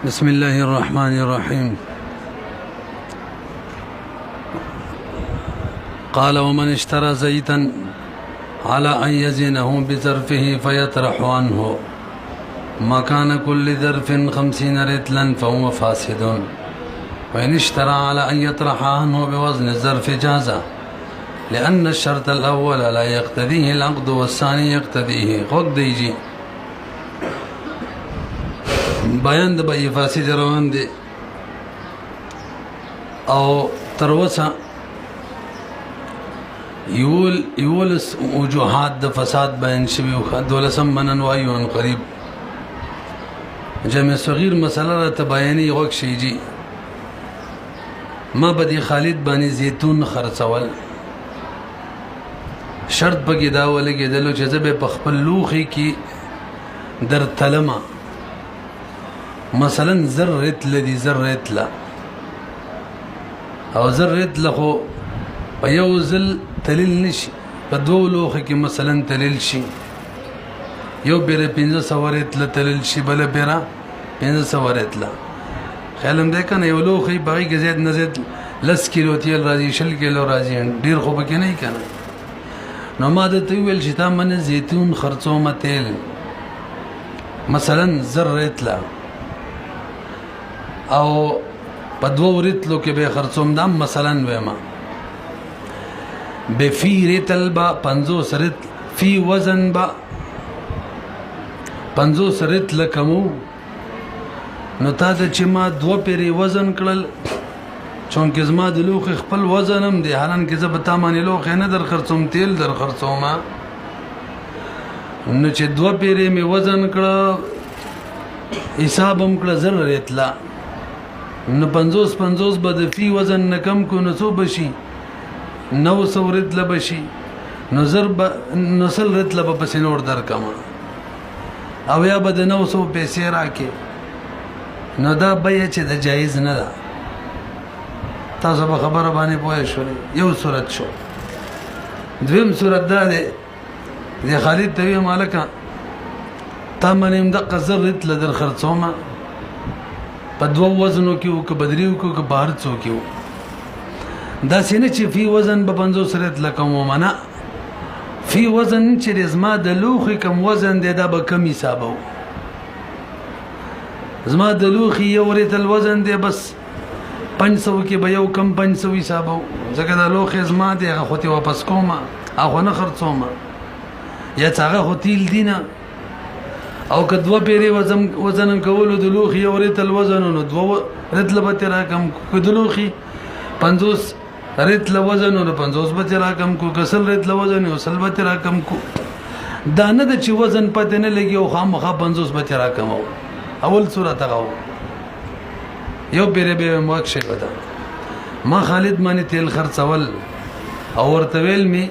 بسم الله الرحمن الرحيم. قال ومن اشترى زيتا على أن يزنه بظرفه فيطرح عنه مكان كل ظرف 50 رتلا فهو فاسد، وإن اشترى على أن يطرح عنه بوزن الظرف جاز، لأن الشرط الأول لا يقتضيه العقد والثاني يقتضيه. وقت دیجی بیان د بای فاسد روان دی او تروسا یولس وجوهات د فساد بیان شوی او دولسم منن وایو ان قریب جمع صغیر مسله را تبیانی وقت شیجی ما بدی خالد بانی زیتون خرڅول شرط پکې دا ولګېدلو چې زه به په خپل لوښي کې در تلمه مثلا زر رتله دي زر رتله او زر رتله خو په یو ځل تلل نشي، په دوه لوښو کې مثلا تلل شي، یو بیره 1500 رتله تلل شي، بله بیره 1500 رتله. خیال هم دی که نه؟ یو لوښی په هغې کې زیات نه زیات 10 کیلو تیل راځي، 20 کیلو راځي، ډېر خو پکې نه وي که نه. نو ما درته وویل چې تا من زیتون خرڅومه تیل مثلا زر رتله او په 2 رتلو کې به خرڅوم، دا مثلا ویمه به فی رتل با 50 رتل فی وزن با 50 رتل کمو. نو تا ته چې ما 2 پیری وزن کړل چونکه زما د لوښي خپل وزن هم دی، حالانکه زه به تا باندې لوښی نه در خرڅوم، تیل در خرڅوم. نو چې 2 پیری مې وزن کړه حساب هم کړه زر رتله، نو 50 به د فی وزن نه کم کو، نو څو بشي 900 رتله بشي، نو زر به 90 رتله به پسې نور در کما او یا به د 900 پیسې راکې. نو دا بیه چې د جایز نه ده. تاسو به خبره باندې پوه شولې. یو صورت شو. دویم صورت دا دی د خالد ته ویم هلکه تا منې همدقه زر رتله در خرڅومه په 2 وزنو کې و که په 3 کې و که په هر څو کې و. داسې نه چې فی وزن به 50 رتله کوم، نه، فی وزن چې زما د لوښي کم وزن دی دا به کم حسابو. زما د لوښي 1 رتل وزن دی، بس 500 کې به یو کم 500 حسابو، ځکه دا لوښي زما دی، هغه خو ته واپس کوم، هغه نه خرڅوم، یا چې هغه خو تیل دی نه. او که 2 پیری وزن کولو د لوښي 1 رتل وزن، نو 2 رتله به ترې راکم. که د لوښي 50 رتله وزن، نو 50 به ترې راکم کو، که 100 رتله وزن، نو 100 به ترې راکم کو. دا نه ده چې وزن پته نه لګي او خامخا 50 به ترې راکمو. اول صورت هغه و. یو پیری به موږ شي ودا ما خالد باندې تیل خرڅول او ورته ویل می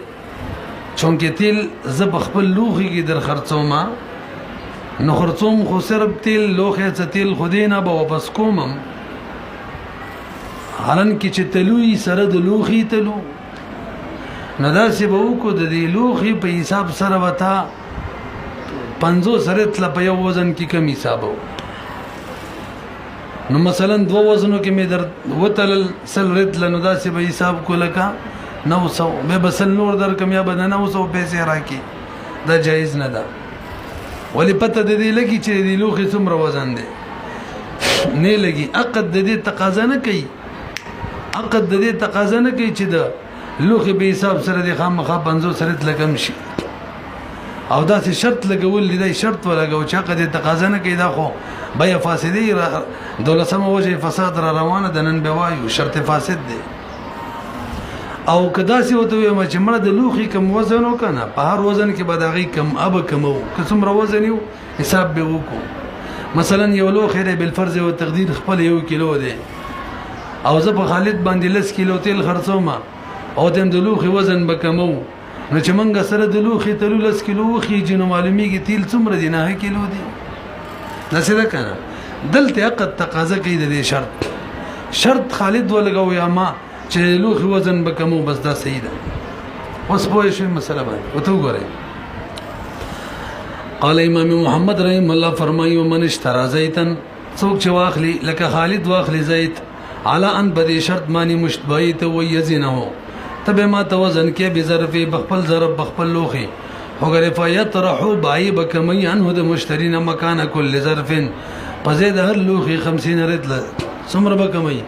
چونکه تیل زه په خپل لوښي کې در خرڅوم، نو خرڅوم خو صرف تیل لوښی څه تیل خو دې نه به واپس کومم، حالانکه چې تلوی سره د لوښي تلو. نو داسې به وکړو د دې لوښي په حساب سره به تا 50 رتله په یو وزن کې کم حسابو. نو مثلا 2 وزنو کې مې در وتلل 100 رتله، نو داسې به حساب کو لکه 900 به بسل نور در کم، یا به 900 پیسې راکې. دا جایز نه ده. ولی پته د دې لګي چې د لوښي څومره وزن دی نه لګي. عقد د دې تقاضا نه کوي، عقد د دې تقاضا نه کوي چې د لوښي به حساب سره د خامخا 50 رتله کم شي، او داسې شرط لګول دی، شرط ولګو چې عقد تقاضا نه کوي. دا خو بیه فاسدی دولسمه وجه فساد را روانه د نن به وایو شرط فاسد دی. او که داسې وته وایم چې مړه د لوښي کم وزن وکنه، په هر وزن کې به د هغې کم ابه کمو، که څومره وزن یو حساب به وکړو. مثلا یو لوښی دی بالفرض و تقدیر خپل 1 کیلو دی، او زه په خالد باندې 10 کیلو تیل خرڅوم او ته د لوښي وزن به کمو، نو چې موږ سره د لوښي تلو 10 کیلو وخیږي، نو معلومیږي تیل څومره دی، 9 کیلو دی. داسې ده که نه؟ دلته عقد تقاضا کوي د دې شرط خالد ولګو یا ما چې لوښي وزن به کمو، بس دا صحیح ده. اوس پوه شوې مسله باندې ورته وګورئ. قال امام محمد رحم الله فرمایي ومن اشترى زيتا څوک چې واخلي لکه خالد واخلي زید علا ان بدی شرط مانی مشتبهی ته و یزنه تبه ما توزن کې به ظرف بخپل ضرب بخپل لوخي وګره فیطرحو بای بکمی انه د مشترین مکان کل ظرف پزید هر لوخي 50 رتل څومره بکمی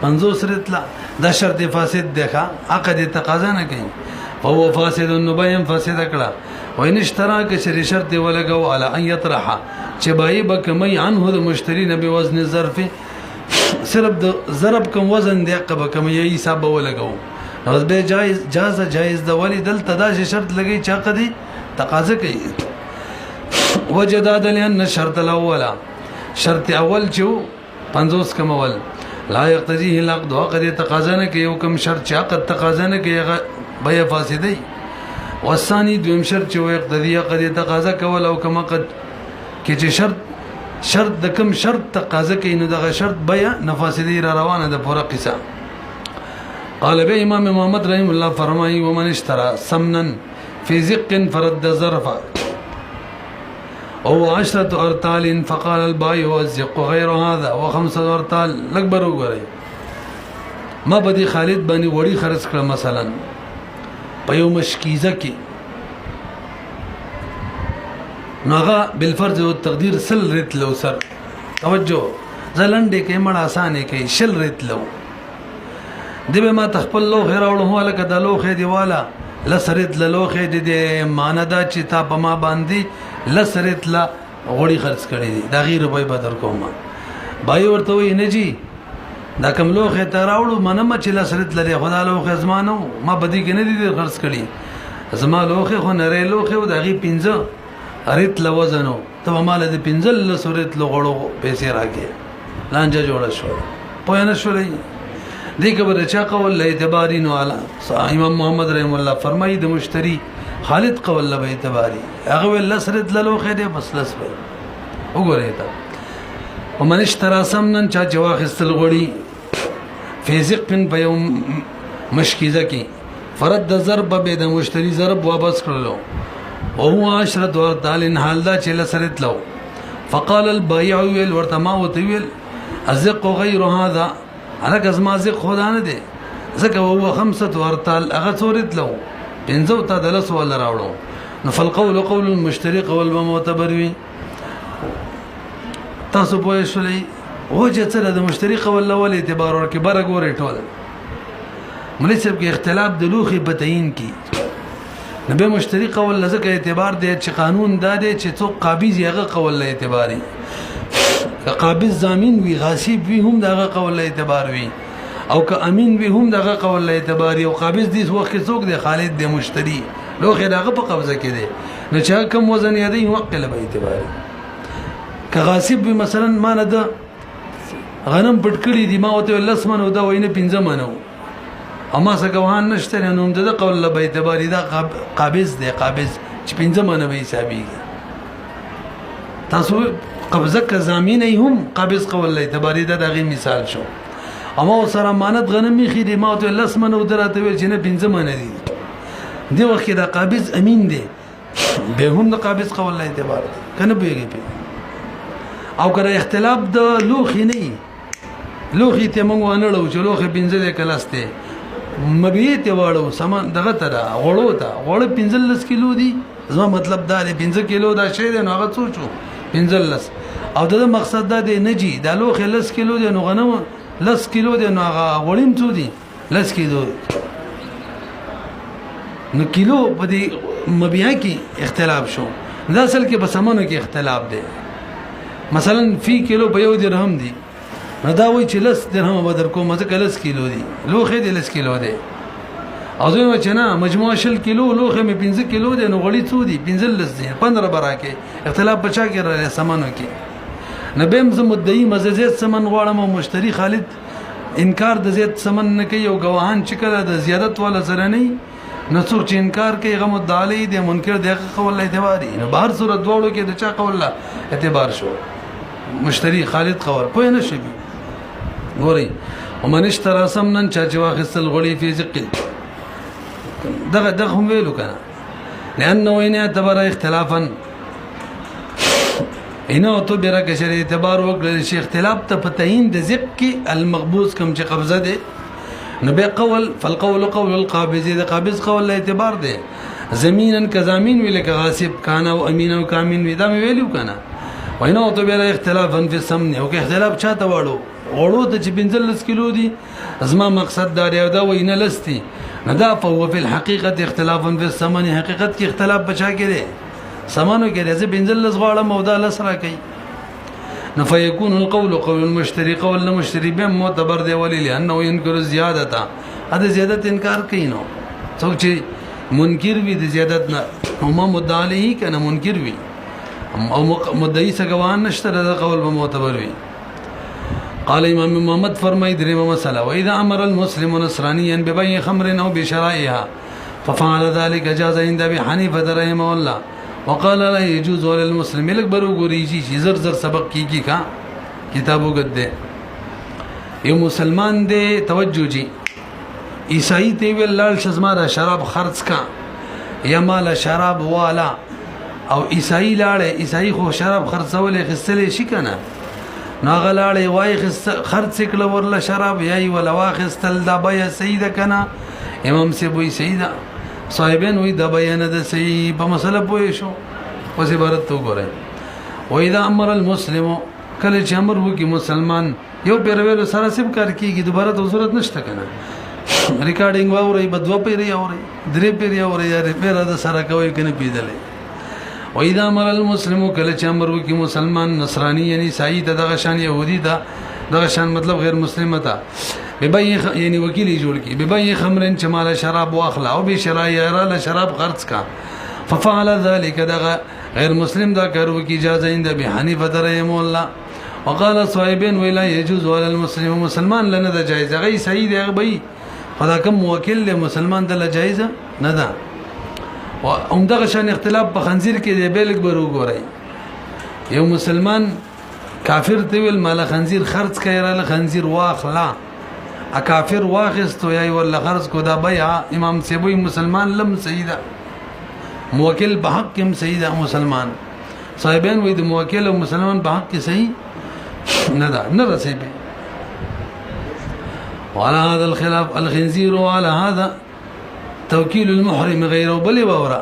50 رتل دا شرط فاسد دیکھا عقد تقاضا نه کوي فهو فاسد النبیم فاسد کړه وین اشتراک شری شرط ولګو علی ان یطرح چې بای بکمی عنه د مشترین به وزن ظرف صرف د ضرب کم وزن دی قبه کم یې حساب ولګو نو به جایز د ولی دل تداش شرط لګی چا قدی تقاضا کوي وجداد لئن الشرط الاول شرط اول چو 50 کم اول لا يقتضيه العقد وقد تقاضا نه کوي حکم شرط چا قد تقاضا نه کوي بیا فاسدی والثاني دویم شرط چو يقتضي قد تقاضا کول او کما قد کې چې شرط د کوم شرط تقاضا کوي نو دغه شرط بیا نفاسدی را روانه ده پوره قصه قال به امام محمد رحم الله فرمایي ومن اشترى سمنا في زق فرد ظرفا او 10 ارطال فقال البائع والزق غير هذا و5 ارطال لکبر وګورئ ما بدی خالد باندې وړي خرڅ کړ مثلا په یو مشکیزه کې ناغا بالفرض او تقدیر سل رت لو سر توجه زلنډې کې مړ اسانه کې شل رت لو دبه ما تخپل لو غیر اورو هو لکه د لوخه دیواله لسرت لوخه د ماندا چې تا په ما باندې لسرت لا غوړي خرڅ کړي دي دا غیر روپۍ بدر کوم بای ورته وې نه جی دا کوم لوخه ته راوړو منم چې لسرت لري خدا لوخه زمانو ما بدی کې نه دي خرڅ کړي زما لوخه خو نه لوخه او دغه 15 ارت لوزنو ته مال د 15 لسرت لغړو پیسې راکې لانجه جوړ شو پوه نه شولې دې کبر چا قول له اعتباري نو اعلی امام محمد رحم الله فرمایي د مشتری خالد قول له اعتباري هغه لسرت لوخه دې بس لس وګورئ تا ومن اشترى سمنا چا جواخ استلغړي فیزقن په یو مشکیزه کې فرد ضرب به د مشتری ضرب واپس کړلو او هو 10 ارطال حال دا چې لسرت لو فقال البائع ورتما وتويل ازق غير هذا انا کزما زق خدا نه دي زکه هو 5 ارطال هغه څورت لو پنځو ته دلس ولا راوړو نو فالقول قول المشتري قول معتبر وي تاسو په شولې او چې څه د مشتری قول اول اعتبار ورکې بار ګورې ټول مليسب کې اختلاف د لوخي بتاین کی نبه مشتری قول لزکه اعتبار دی چې قانون دا دی چې څوک قابض یغه قول له اعتباري قابض ضامن وی غاصب وی هم دغه قول له اعتبار وی او که امین وی هم دغه قول له اعتباري او قابض دې وخت څوک دی خالد دی مشتری لوخه دغه په قبضه کې دی نو چې کم وزن یادی وقت له اعتباري که غاصب وی مثلا ما نه ده غنم پټکړی دی ما وته لسمنو دا وینه 15 منو اما سګوان نشته نو د قول له اعتباري دا قابض دی قابض چې 15 منو به حسابي تاسو قبضه که زمين هم قابض قول له اعتباري دا دغه مثال شو اما سره امانت غنمي خېدي ما ته لسمنو دراته ویل چې نه 15 منو دي دی وخت دا قابض امین دی به هم د قابض قول له اعتبار کنه بيږي او کله اختلاف د لوخي نه لوخي ته مونږ ونهړو چې لوخي 15 کلاسته مبيت واړو سامان دغه تر غړو ته غړو 15 کیلو دي زما مطلب دا دی 15 کیلو دا شی دی نو هغه سوچو 15 او دا مقصد دا دی نجی دا لوخي 10 کیلو دی نو غنم 10 کیلو دی نو هغه وړیم څو دي 10 کیلو نو کیلو په دې مبيع کې اختلاف شو دا اصل کې په سمانو کې اختلاف دی مثلا فی کیلو په یو درهم دی نو دا وای چې لس درهم بدر کوم ځکه لس کیلو دی لوخه دی لس کیلو دی او زه چې نه مجموع شل کیلو لوخه مې 15 کیلو دی نو غړي څو دی 15 لس دی 15 براکه اختلاف بچا کې را سمانو کې نبیم زه مدعی مززیت سمن غواړم او مشتری خالد انکار د زیات سمن نه کوي او گواهان چې کله د زیادت ولا سره نه نو څوک چې انکار کوي غو مدعی دی منکر دی قول اعتباري نو بهر صورت دوړو کې د چا قول اعتبار شو مشتری خالد قول پوه نه شي ګوري ومن اشترى سمنا چا چې واخصل غړي فی ذق دغه هم ویلو کنه لانه وین اعتبر اختلافا اینه اعتبر کشر اعتبار وکړل شي اختلاف ته په تعین د ذق کې المقبوض کم چې قبضه ده نو به قول فالقول قول القابض د قابض قول اعتبار ده زمینا کزامین ویل ک غاصب کانا او امین او کامین ودا مې ویلو کنه وینه اعتبر اختلافا فی السمن او که اختلاف چاته وړو ته چې 15 کیلو دي ازما مقصد دا دی دا وینه لستی ندا فهو فی الحقیقه اختلافا فی الثمن حقیقت کې اختلاف بچا کړي سمانو کې راځي بنزل لزغاړه مودا لسره کوي نفيكون القول قول المشتري قول المشتري به معتبر دی ولی لانه ينكر الزياده هذا زیادت انکار کوي نو څوک چې منکر وي د زیادت نه او ما مدعی کنه منکر وي او مدعی سګوان نشته د قول به معتبر وي قال امام محمد فرمای درې مسله واذا امر المسلم نصرانيا ببيع خمر او بشرائها ففعل ذلك جاز عند ابي حنيفه رحمه الله وقال لا يجوز للمسلم لك برو ګوريږي چې زر زر سبق کیږي کا کتابو ګد یو مسلمان دې توجه جی عیسائی ته ویل لال شزماره شراب خرڅ کا یا مال شراب والا او عیسائی لاړې عیسائی خو شراب خرڅولې خستلې شي کنه ناغلاړې وای خرڅ کړه ورله شراب یای ولا واخستل دا بیا سیده کنه امام سی بوې سیده صاحبین وی د بیان د صحیح په مسله پوه شو اوس عبارت تو ګورئ و اذا امر المسلم کله چې امر وکي مسلمان یو پیروي سره سب کار کیږي دوباره د ضرورت نشته کنه ریکارډینګ واوري بدو پیری اوري درې پیری اوري یا پیره د سره کوي کنه پیدلې و اذا امر المسلم کله چې امر وکي مسلمان نصرانی یعنی عیسائی دغه شان يهودي دغه شان مطلب غیر مسلمه تا ببای یعنی وکیل جوړ کی ببای خمرن چمال شراب واخلا او به شرایع را شراب خرڅ کا ففعل ذلك دغه غیر مسلم دا کارو کی اجازه اند به حنیفه رحم الله وقال صاحبین ولا يجوز ولا المسلم مسلمان لنه د جایز غي صحیح دی غي خدا کوم موکل له مسلمان د جایز نه ده او عمدغه شان اختلاف په خنزیر کې دی بیلګ برو ګورای یو مسلمان کافر ته ویل مال خنزیر خرڅ کړه له خنزیر واخلا ا کافر واخستو یا ولا خرج کو دا بيع امام سیبوی مسلمان لم سیدا موکل په حق کې سیدا مسلمان صاحبین وې د موکل او مسلمان په حق کې صحیح نه دا نه رسېږي وعلى هذا الخلاف الخنزير وعلى هذا توكيل المحرم غيره بل وورا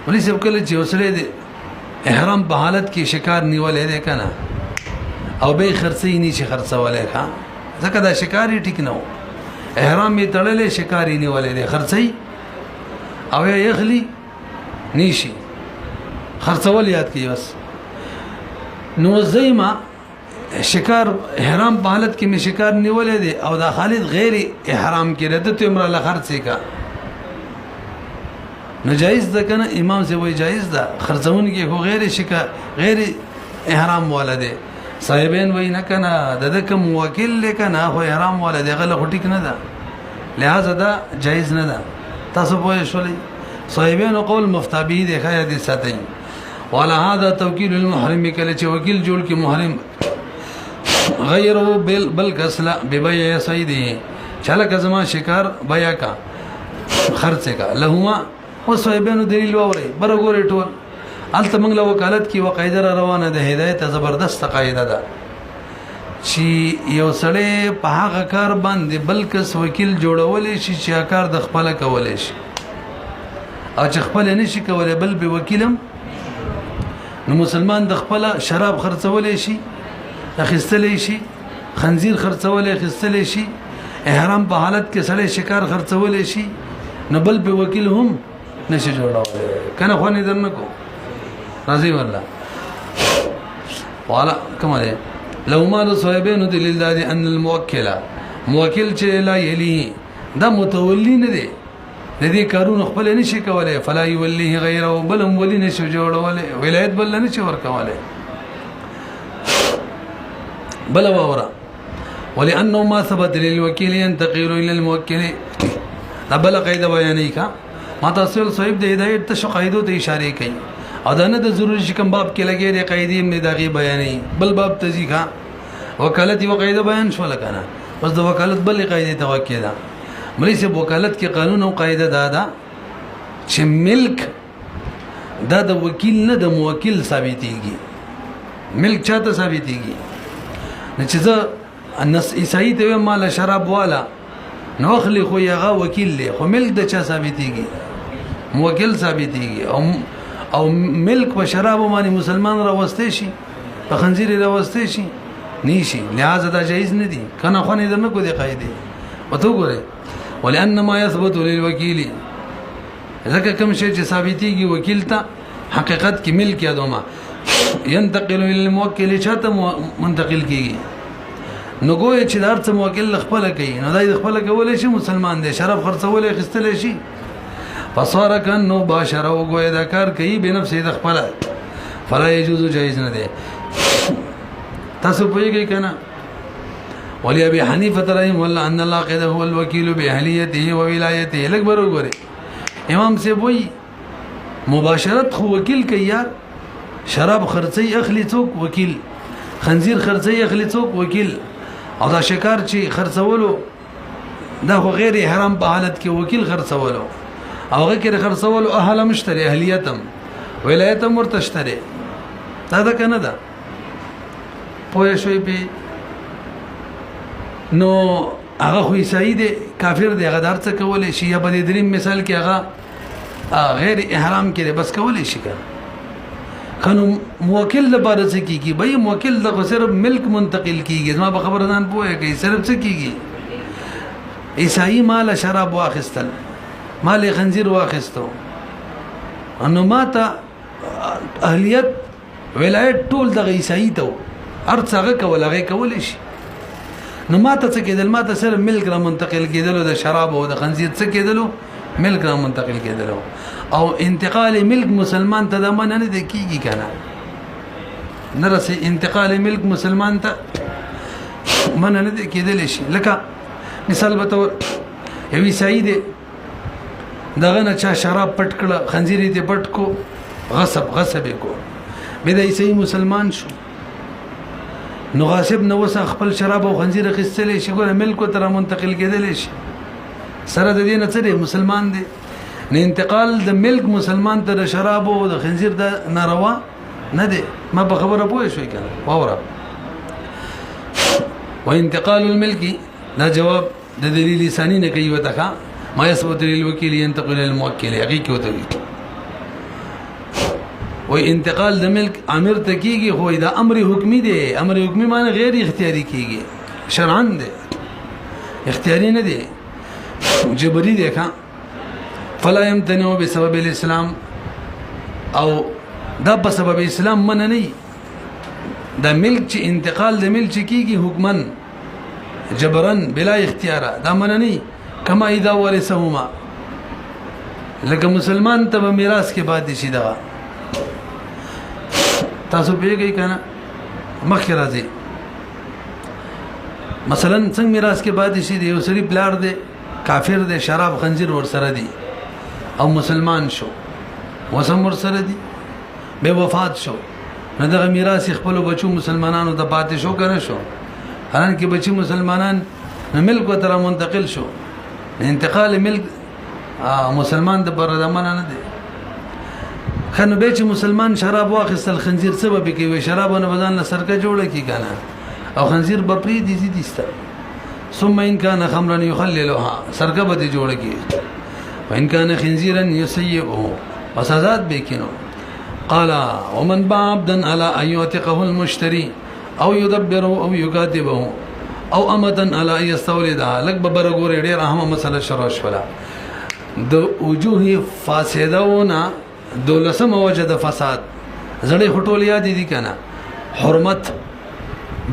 وليس بكل چې وسله دي احرام په حالت کې شکار نیولې ده کنه او به خرڅې نشي خرڅولې ښا ځکه دا شکاری ټیک نه و احرام می تړلې شکاری نیولې ده خرڅي او یخلی نشي خرڅول یاد کی بس نو زیما شکار احرام په حالت کې می شکار نیولې ده او دا خالد غیر احرام کې رد ته عمره لخرڅي کا ناجایز ده کنه امام سے وای جایز ده خرڅون کې خو غیر شکار غیر احرام ولده صاحبین وای نه کنه د کوم وکیل لیکنه خو احرام ولا دی غل خټیک نه ده لہذا دا جایز نه ده تاسو پوه شولې صاحبین قول مفتابی دی خیا دي ساتي ولا هذا توکیل المحرم کله چې وکیل جوړ کی محرم غیره بل کسلا ببيع سیدی چاله کزما شکار بیا کا خرڅه کا لهما او صاحبین دلیل ووري برګوري ټول الته موږ له وکالت کې وقایده روانه ده هدایت زبردست قاعده ده چې یو سړی په هغه کار باندې بلکې وکیل جوړول شي چې کار د خپل کول شي او چې خپل نشي کولای بل به وکیلم نو مسلمان د خپل شراب خرڅول شي اخیستل شي خنزیر خرڅول اخیستل شي احرام په حالت کې سړی شکار خرڅول شي نو بل به وکیل هم نشي جوړول کنه خو نه درنه کو راضي والله والا كما لو مال صاحبين دلیل دادي ان الموکل موکل چې لا یلی دا متولی نه دی د دې کارونه خپل نشي کولای فلا یولیه غیره بل ولی نشي جوړولای ولایت بل نشي ورکولای بل وورا ولانه ما ثبت للوكيل ينتقل الى الموكل بل قاعده بیانې کا ما تاسو صاحب د هدایت ته قاعده ته اشاره کوي او دا نه د ضروري شکم باب کې لګي د قاعده نه دغه بیانې بل باب تزیکا وکالت یو قاعده بیان شو لکنه بس د وکالت بل قاعده توکید مریسه وکالت کې قانون او قاعده دا چې ملک دا د وکیل نه د موکل ثابتېږي ملک چاته ثابتېږي نو چې زه عیسائی ته وایم ماله شراب والا نو اخلي خو هغه وکیل دی خو ملک د چا ثابتېږي موکل ثابتېږي او ملک په شرابو باندې مسلمان راوستی شي په خنزیر راوستی شي نیشي لہذا دا جایز نه دي کنه خو نه درنه کو دي قاعده وته ګوره ولأن ما يثبت للوكيل ځکه کوم شی چې ثابتېږي وکیل ته حقیقت کې ملک یادوما ينتقل للموکل چاته منتقل کیږي نو ګویا چې دار څه موکل خپل کوي نو دای خپل کولای شي مسلمان دی شراب خرڅولای خستل شي فصار كانه باشر او ګویا دا کار کوي بنفسه د خپل فلا يجوز جائز نه دی تاسو پوهیږئ کنه ولي ابي حنيفه رحمه الله ان الله قد هو الوكيل باهليته وولايته لکبر وګوره امام سے وای مباشرت خو وکیل کوي یار شراب خرڅي اخلي څوک وکیل خنزیر خرڅي اخلي څوک وکیل او دا شکار چې خرڅولو دا خو غیر حرام په حالت کې وکیل خرڅولو او غیر خرڅولو اهل مشتري اهلیتم ولایتم ورتشتري دا کنه دا پوه شوي په نو هغه خو عیسائی دی کافر دی هغه درڅ کولای شي یا په دریم مثال کې هغه غیر احرام کې بس کولای شي کنه موکل لپاره څه کیږي بای موکل د صرف ملک منتقل کیږي ما به خبردان پوهه کوي صرف څه کیږي عیسائی مال شراب واخستل مال خنزیر واخستو انو ماته اهلیت ولایت ټول د عیسائی ته ارڅغه کولای شي نو ماته څه کېدل ماته سره ملک را منتقل کېدل د شراب او د خنزیر څه کېدل ملک را منتقل کېدل او انتقال ملک مسلمان ته د من نه د کیږي کنه نرسه انتقال ملک مسلمان ته من نه د کېدل شي لکه مثال به تور یو عیسائی دی دغه نه چا شراب پټ کړه خنزیر دې پټ کو غصب کو به د عیسائی مسلمان شو نو غاصب نو وسه خپل شراب او خنزیر خستلې شي ګوره ملک تر منتقل کېدل شي سره د دې نه څه مسلمان دی نه انتقال د ملک مسلمان ته د شراب او د خنزیر د ناروا نه دی ما په خبره پوه شوي کنه واوره وانتقال الملك دا جواب د دلیل ثانی نه کوي وته ما يثبت للوكيل ينتقل للموكل هغه کې وته وي انتقال د ملک امر ته کیږي خو دا امر حکمی دی امر حکمی معنی غیر اختیاری کیږي شرعاً دی اختیاری نه دی جبری دی ښا فلا يمتنع بسبب الاسلام او دا په سبب اسلام من نه دا ملک چې انتقال د ملک کیږي حکمن جبرن بلا اختیار دا من نه کما اذا ورثهما لکه مسلمان ته میراث کې پاتې شي دا تاسو پیږئ کنه مخکې راځي مثلا څنګه میراث کې پاتې شي یو سړي پلار دی کافر دی شراب خنزیر ور سره دی او مسلمان شو وسم ور سره دی به وفات شو نو دغه میراث خپل بچو مسلمانانو ته پاتې شو کنه شو حالانکه بچي مسلمانان ملک تر منتقل شو انتقال ملک مسلمان د پر دمنه نه دی خنو به چې مسلمان شراب واخستل خنزیر سبب کوي شراب نه بدن له سرکه جوړه کی کنه او خنزیر بپری دي ديسته ثم ان كان خمرا يخللها سرکه به جوړه کی وان كان خنزيرا يسيئه وسزاد بكنو قال ومن باع عبدا على ان يعتقه المشتري او يدبره او يكاتبه او امدا على ان يستولدها لك ببرغور ډیر اهم مسله شروع شولا د وجوه فاسدونه دولسم وجه د فساد زړې خټول یاد دي کنه حرمت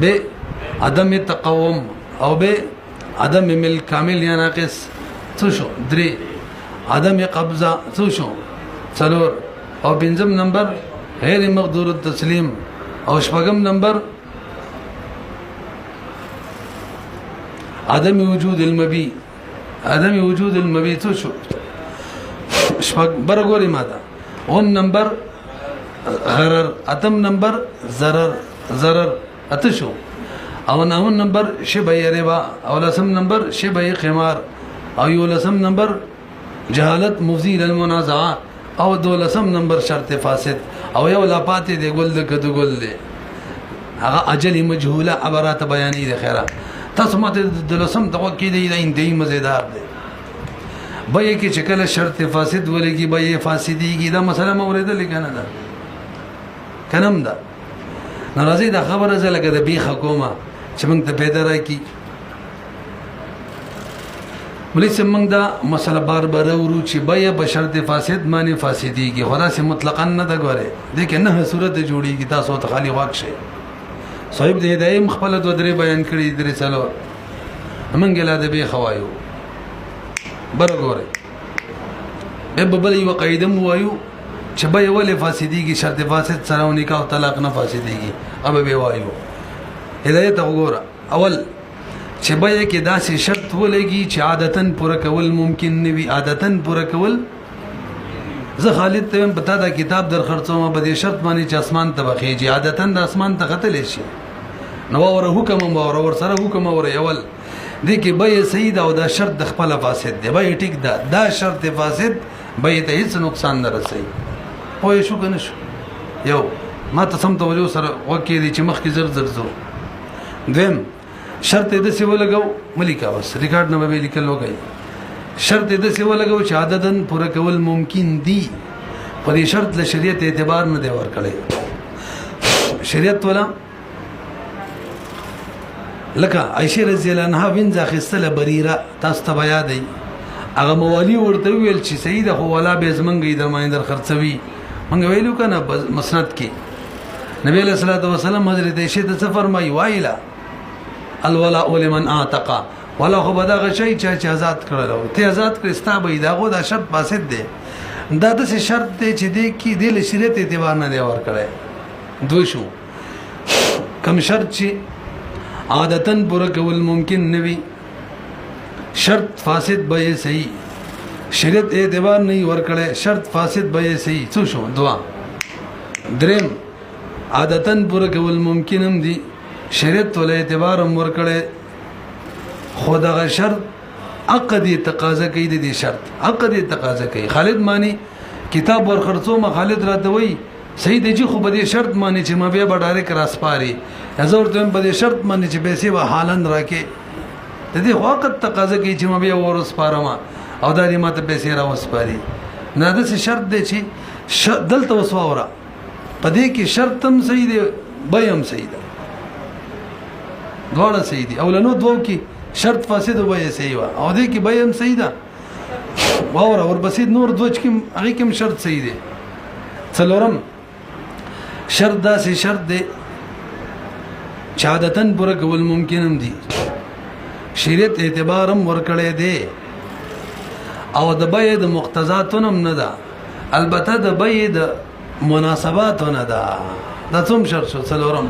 به عدم تقوم او به عدم ملک کامل یا ناقص څه شو درې عدم قبضه څه شو څلور او پنځم نمبر غیر مقدور التسلیم او شپږم نمبر عدم وجود المبي څه شو شپږ برګوري ماده اون نمبر غرر اتم نمبر ضرر اتشو او نون نمبر شبه ربا او لسم نمبر شبه قمار او یو لسم نمبر جهالت مفضی للمنازعه او دو لسم نمبر شرط فاسد او یو لا پاتې دی ګل د کدو ګل دی هغه اجل مجهوله عبارات بیانې د خیره تاسو ماته د لسم توقع دی د انتهایی مزیدار دی بای کې چې کله شرط فاسد ولګي بای فاسدیږي دا مسله موریدل کنه ده کنم ده ناراضي دا خبره زه لکه د بی حکومت چې موږ ته پیدا راکی ملي څنګه دا مسله بار بار ورو چې بای په شرط فاسد معنی فاسدیږي خدا سي مطلقاً نه ده غواره دې کې نه صورت جوړیږي تاسو ته خالی واک شي صاحب دې دایم خپل د درې بیان کړی درې سالو موږ لا د بی خوایو برګوره به بل یو قاعده مو وایو چې به ولې فاسدیږي شرط فاسد سره او نکاح او طلاق نه فاسدیږي ابه به وایو هدایت وګوره اول چې به کې داسې شرط ولګي چې عادتن پوره کول ممکن نه وي عادتن پوره کول زه خالد ته پتا دا کتاب در خرڅوم به دې شرط باندې چې اسمان ته بخېږي عادتن د اسمان ته قتل شي نو ور حکم ور سره حکم ور یول دې کې به سید او دا شرط د خپل فاسد دی به ټیک دا شرط فاسد به ته هیڅ نقصان نه رسي پوه شو کنه شو یو ما ته سم توجه سره وکړي دي چې مخکې زر زو دیم شرط د سی ولګو ملیکا بس ریکارډ نه به لیکل وګي شرط د سی ولګو چې عددن پوره کول ممکن دي په دې شرط له شریعت اعتبار نه دی ور کړی شریعت ولا لکه عائشه رضی الله عنها وینځه خستله بریره تاسو ته بیا دی هغه موالی ورته ویل چې سیده هو ولا به زمنګي د مایندر خرڅوي موږ ویلو کنه مسند کې نبی له صلوات و سلام حضرت عائشه ته فرمایي وایلا الولاء لمن اعتق ولا خو بدغه شی چې آزاد کړل ته آزاد کړ ستا به داغه دا شرط فاسد دی دا د شرط دی چې د کې د شریعت اعتبار نه دی ور کړی دوی شو کم شرط چې عادتن پوره کول ممکن نوي شرط فاسد به صحیح شریعت اعتبار نه ور کړی شرط فاسد به صحیح څه شو دوا دریم عادتن پوره کول ممکن هم دي شریعت ول اعتبار هم ور کړی خدغه شرط عقدی تقاضا کوي د دې شرط عقدی تقاضا کوي خالد مانی کتاب ور خرڅو ما خالد راته وای صحیح دی خو په دې شرط مانی چې ما بیا به ډایرک راسپاري حضور ته په دې شرط مانی چې پیسې به حالن راکې د دې وخت تقاضا کوي چې ما بیا ورسپارم او دا دې ماته پیسې را وسپاري نه د شرط دی چې دلته وسوره په دې کې شرط هم صحیح دی بیم صحیح دی دواړه صحیح دي اولنو دوه کې شرط فاسد وبای صحیح وا او دې کې بیم صحیح ده باور اور بسید نور دوه کې هغه کې شرط صحیح دی څلورم شرط دا سي شرط دی چادتن پوره کول ممکن هم دي شریعت اعتبار هم ورکړی دی او د بې د مقتضاتونو نه ده البته د بې د مناسباتونه ده دا څوم شرط شو څلورم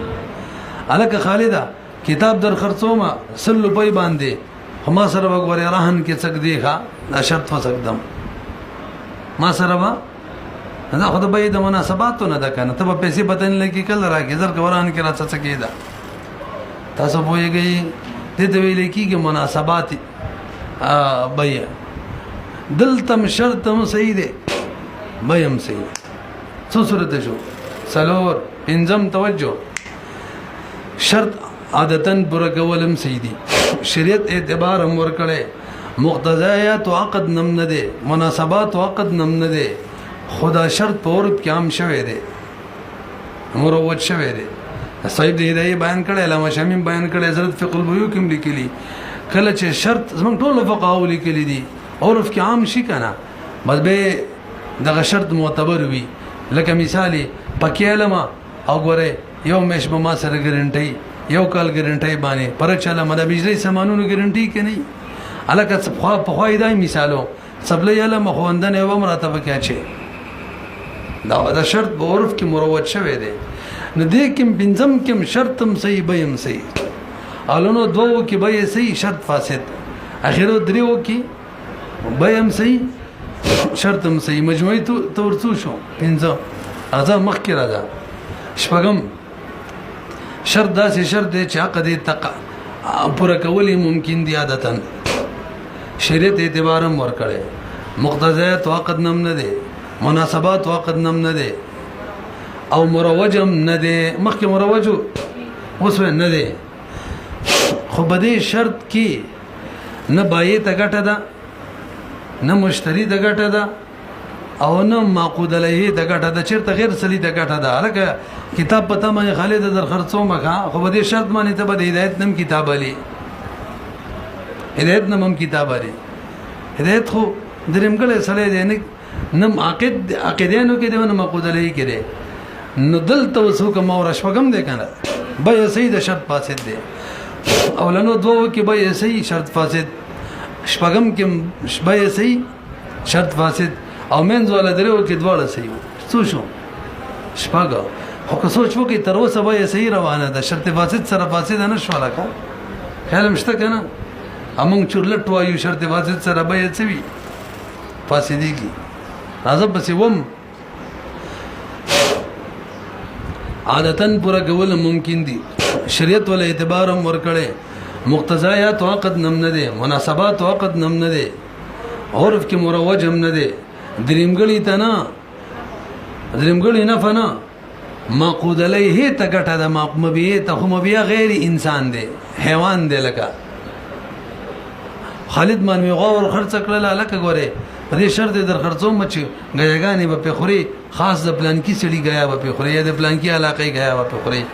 الکه خالده کتاب در خرڅوما سل په باندې ما سره وګورې راهن کې څک دی ښا دا شرط فسقدم ما سره دا خو د بې د مناسباتو نه ده کنه ته په پیسې بدن لګي کله راګي زر کوران کې راڅ څه کېدا تاسو پوهیږئ دې ته ویل کېږي مناسبات بې دلتم شرطم صحیح دی بېم صحیح څو صورت شو سلور انزم توجه شرط عادتن پوره کولم صحیح دی شریعت اعتبار هم ورکړي مقتضیات عقد نم نه دي مناسبات عقد نم نه دي خدا شرط پور کې عام شوه دي مروج شوه دي صاحب دې هدايه بیان کړي علامه شمیم بیان کړي حضرت فقه البیوع کې لیکلي کله چې شرط زمونږ ټول فقهاو لیکلي دي عرف کې عام شي کنه بس به دغه شرط معتبر وي لکه مثال پکې علما او غره یو مش به ما سره ګارنټي یو کال ګارنټي باندې پر چاله مده بجلی سامانونو ګارنټي کوي الکه په فائدای مثالو سبلې علم خوندنه و مراتبه کې اچي دا شرط په عرف کې مروج شوی دی نو دې کې بنظم کې شرطم صحیح بیم صحیح الونو دوه کې به صحیح شرط فاسد اخرو دریو کې بیم صحیح شرطم صحیح مجموعي تورڅو شو پنځه اذا مخ کې راځه شپږم شرط داسې شرط دی چې عقد پوره کول ممکن دی عادتن شریعت اعتبار هم ورکړي مقتضیات عقد نم نه دي مناسبات عقد نم نه دي او مروجم نه دي مخکې مروجو اوس نه دی خو په دې شرط کې نه بایع ته ګټه ده نه مشتری ته ګټه ده او نه معقود علیه ته ګټه ده چیرته غیر صلیح ته ګټه ده هلکه کتاب پته باندې خالد در خرڅو مخه خو په دې شرط باندې ته به د هدایت نم کتاب علي هدایت نم کتاب علي هدایت خو درېمګړی سړی دی نم عقیدانو کې دی نه معقود علیه کې دی نو دلته اوس حکم او شپږم دی که نه بیع صحیح د شرط فاسد دی اولنو دوو کې بیع صحیح شرط فاسد شپږم کې بیع صحیح شرط فاسد او منځ والا دریو کې دواړه صحیح څو شو شپږ خو که سوچ وکړئ تر اوسه بیع صحیح روانه ده شرط فاسد سره فاسد نه شوله که خیال مشته که نه امونږ چورلټ وایو شرط فاسد سره بیع څه وي فاسدېږي راځه پسې وم عادتاً پورا کول ممکن دي شریعت ول اعتبار هم ورکړي مقتضیات وقت نم نه دي مناسبات وقت نم نه دي عرف کې مروج هم نه دي درېمګړي ته نه درېمګړي نه فنا معقود علیه ته ګټه ده مبیع ته خو مبیع غیر انسان دی حیوان دی لکه خالد مانوي غور خرڅ کړل لکه ګوره په دې شرط در خرڅوم چې غیاګانې به په خوري خاص د پلان کې سړي غیا به په خوري یا د پلان کې علاقې غیا به په خوري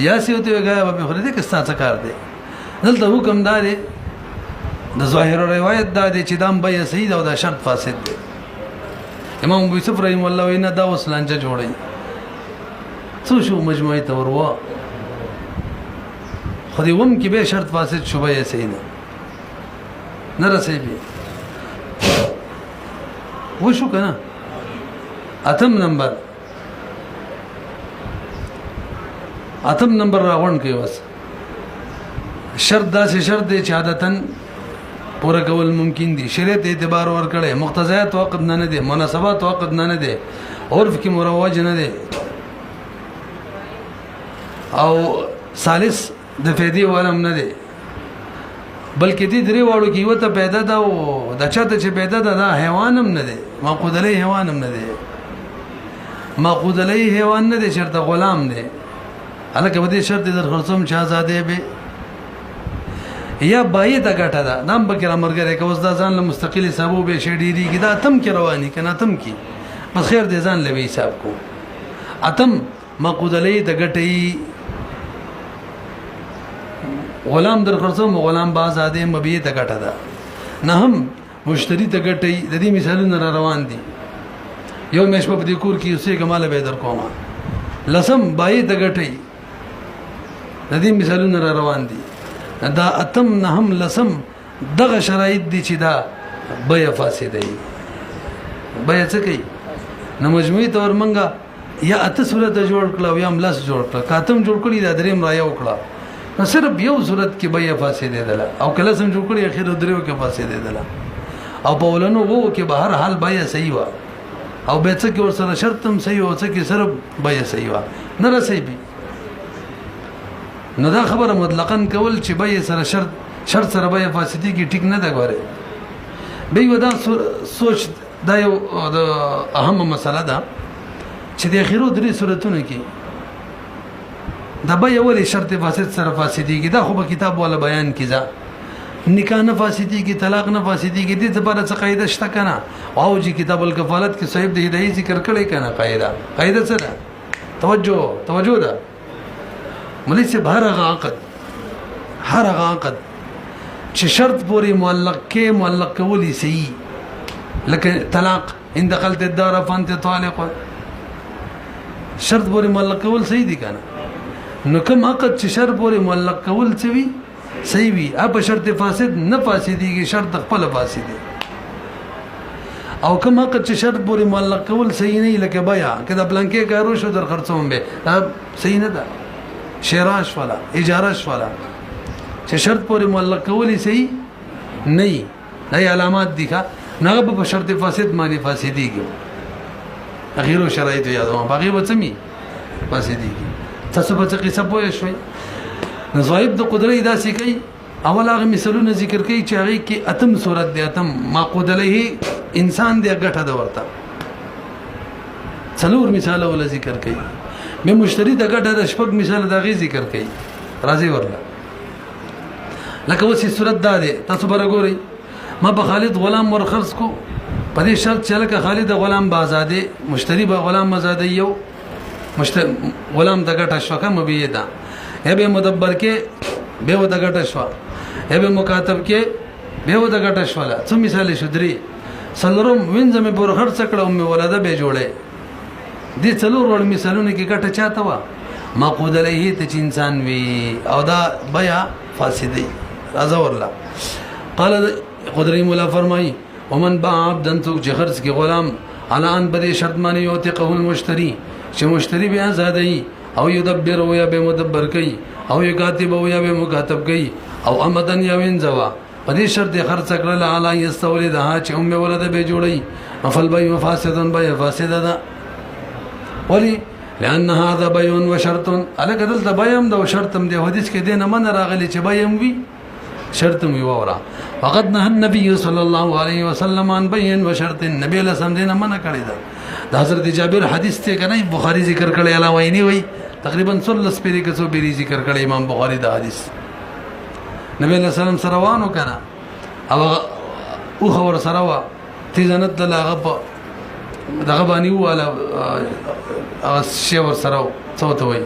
یا سیوته غیا به په خوري دې کستا څه کار دی دلته حکم دار د ظاهر روایت دا دی چې دام بیع صحیح او دا شرط فاسد دی امام ابو یوسف رحم الله وینا دا وسلانجه جوړي څو شو مجموعه توروا خو دې وم کې به شرط فاسد شو بیع صحیح نه رسېږي وشو کنه اتم نمبر راغون کې وس شرط داسې شرط دی چې عادتاً پورا کول ممکن دي شریعت اعتبار ور کړي مقتضیات وقت نه دي مناسبات وقت نه دي عرف کې مروج نه دي او ثالث د فیدی ولم نه دي بلکې دې درې واړو کې یو ته پیدا ده او د چاته چې پیدا ده دا حیوان هم نه دی معقود علیه حیوان هم نه دی معقود علیه حیوان نه دی شرط غلام دی هلکه په دې شرط در خرڅوم چې آزادې به یا بایع ته ګټه ده نام به کې رامرګری که اوس دا ځان له مستقل حسابو به شی ډېرېږي دا اتم کې رواني که نه اتم کې بس خیر دی ځان له به حساب کو اتم معقود علیه ته ګټئ غلام در خرڅوم غلام با آزادې مبیع ته ګټه ده نه هم مشتری ته ګټئ د دې مثالونه را روان دي یو میاشت په دې کور کې اوسې کماله به در کومه لسم بایع ته ګټئ د دې مثالونه را روان دي دا اتم نه هم لسم دغه شرایط دي چې دا بیع فاسده وي بیع څه کوي نو مجموعي طور منګه یا اته صورت جوړ کړه یا هم لس جوړ کړه کاتم جوړ کړي دا دریم را یو کړه نو صرف یو صورت کې بیع فاسده ده او کله سم جوړ کړي اخر دریو کې فاسده ده او په ولنو وو کې به هر حال بیع صحیح و او به څه کې ورسره شرط هم صحیح او څه کې صرف بیع صحیح و نه رسېږي نو دا خبره مطلقاً کول چې بیع سره شرط سره بیع فاسدی کې ټیک نه ده غواره به ودا سوچ دا یو د اهم مسله ده چې د اخیرو درې صورتونو کې دا بیع ولې شرط فاسد سره فاسدی کې دا خو په کتاب ولا بیان کیږي نکاح نه فاسدی کې طلاق نه فاسدی کې دې لپاره څه قاعده شته کنه او چې کتاب الکفالت کې صاحب د هدايت ذکر کړي کنه قاعده څه ده توجه ده ملي سے هر هغه عقد چې شرط پوری معلق کولی صحیح لکه طلاق ان دخلت الدار فانت طالق شرط پوری معلق کول صحیح دي کنه نو کوم عقد چې شرط پوری معلق کول صحیح وي اب شرط فاسد نه فاسديږي شرط خپل فاسدي او کوم عقد چې شرط پوری معلق کول صحیح نه لکه بیا کله بلانکې کارو شو در خرڅوم به صحیح نه ده شراش والا اجارش والا چې شرط پورې معلق کولی صحیح نه دا علامات دي کا نه په شرط فاسد باندې فاسديږي اخیرو شرایط یادوم باقي وڅمي فاسديږي تاسو په څه قصه پوه شئ نصایب د قدرت داسې کوي اول هغه مثالونه ذکر کوي چې هغه کې اتم صورت دی اتم معقود علیه انسان دی ګټه د ورته څلور مثال ول ذکر کوي مې مشتری د ګټه د شپږ مثال د غي ذکر کړي راځي ورله لکه وسی صورت دا دی تاسو برګوري ما به خالد غلام ورخرص کو په دې شرط چې لکه خالد غلام به آزادې مشتری به غلام آزادې یو غلام د ګټه شو کوم به دا به مدبر کې به و د ګټه شو به مکاتب کې به و د ګټه شو لا څو مثال شو درې سلرم وینځمه پر خرڅ کړه مې ولدا به جوړه دې څلور ور مثالونه کې ګټه چاته وا ماقود علیه ته انسان وی او دا بیا فاسدی راځه ورلا قال قدرت مولا فرمای ومن باع عبدا تو جخرس کی غلام على ان بده شرط معنی یوتقه المشتری چې مشتری به آزادای او یدبر او یا به مدبر کوي او یکاتب او یا به مکاتب کوي او امدن یا وینځوا په دې شرط خرڅ کړل اعلی یستولد ها چې ام ولده به جوړي مفل بای مفاسدن بای فاسد ده ولی لأن هذا بيون وشرط الګ دلته بيم دا شرطم دی حدیث کې دینه من راغلی چې بيم وی شرطم وی وره فقد نه النبي صلى الله عليه وسلم عن بين وشرط النبي له سم دینه من کړی دا د حضرت جابر حدیث ته کنه بخاری ذکر کړی علاوه یې وی تقریبا 16 پیری کې څو پیری ذکر کړی امام بخاری دا حدیث نبی له سلام سره وانه کنه او خبر سره وا تیزنت دغه په دغه باندې والا شی ور سره څوته وای